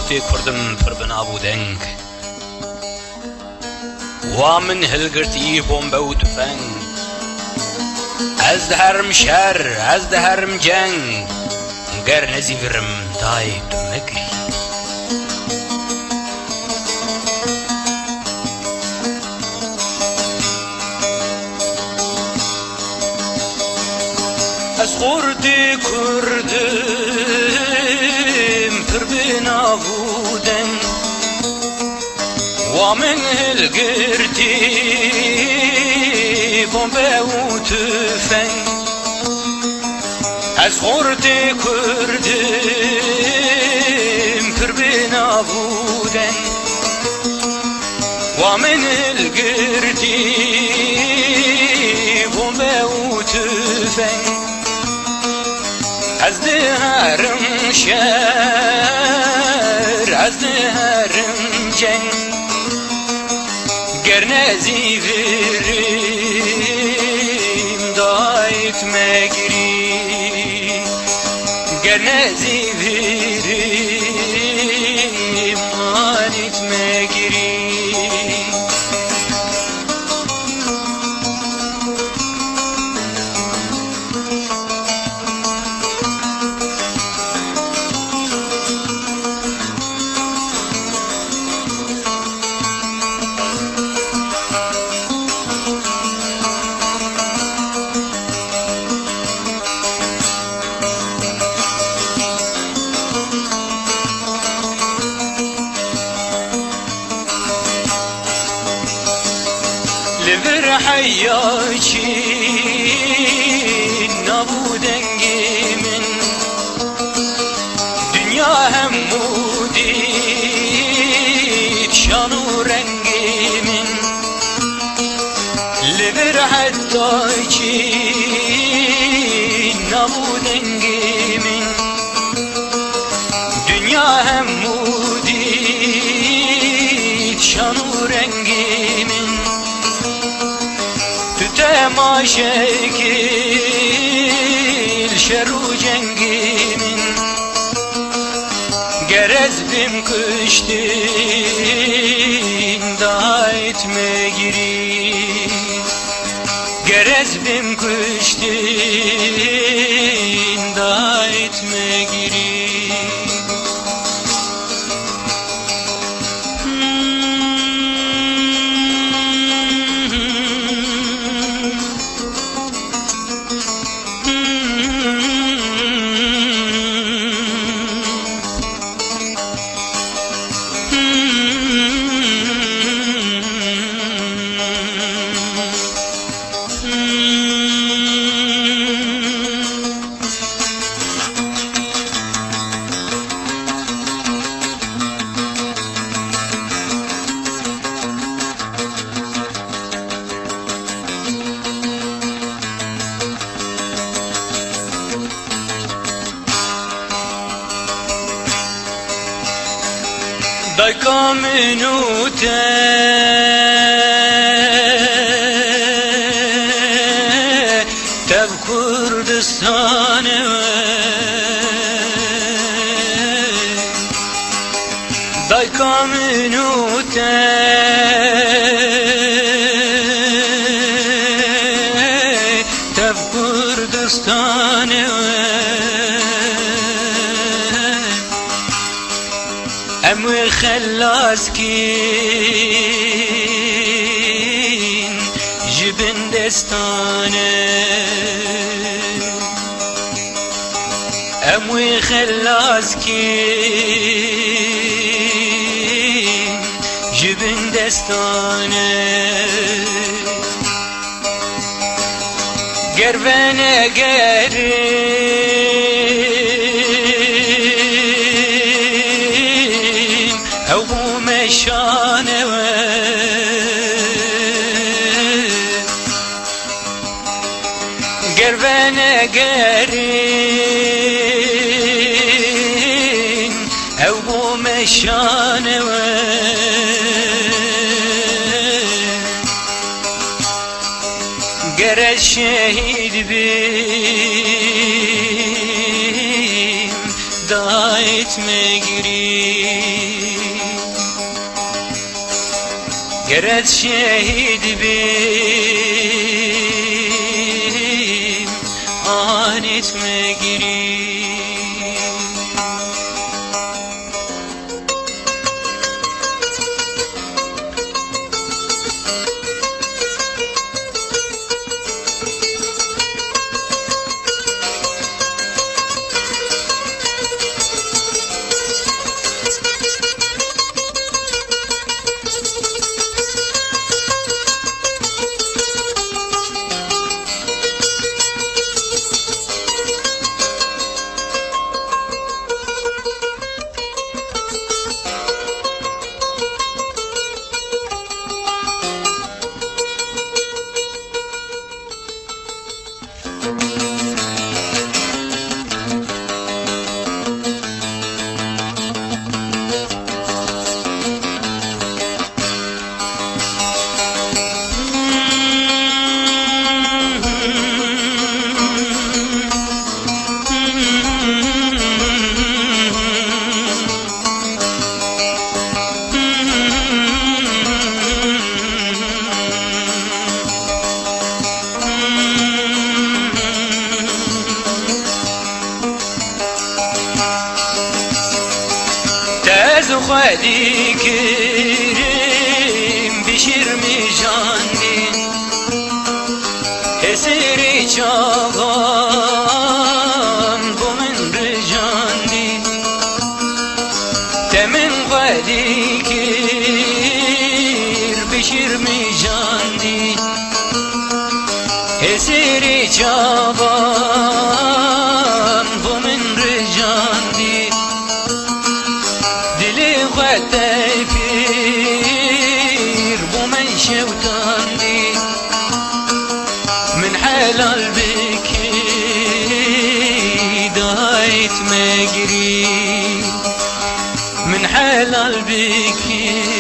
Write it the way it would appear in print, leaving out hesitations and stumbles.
وقتی کردم پر بنابودنگ و من هلگرتی بمب و تفنگ از دهرم شر از دهرم جنگ گر نزیورم دای تو مگری از خورده کردم پر بنابودن و من هلگرتی بمبه و تفنگ از خورده کردم پر بنابودن و من هلگرتی بمبه و تفنگ از دهرم شر از دهرم جنگ گر نزیوریم دایت مگری گر نزیوریم آنیت مگری لبر حياكي نابودنگي من دنيا همودي شانو رنگي من لبر حياكي نابودنگي من دنيا همودي شانو رنگي من تماشاكل شرو جنگي من گرز بم کشتین دایت مگری گرز بم کشتین دایت مگری دایکا منوته تب کردستانه دایکا منوته تب کردستانه اموی خلاص کین جبن دستانه اموی خلاص کین جبن دستانه گر و نگری او بو مشانه گر و نگرین او بو مشانه گر شهید بیم دایت مگری گرت شهید بیم آنت مگیری تازو خدی کریم بشیر می جاندی اسیری چاقان بو من رجاندی تمن خدی کر بشیر می جاندی اسیری چاقان بو من رجاندی تفير بومن شوتاندي من حلال بكي دايت مجري من حلال بكي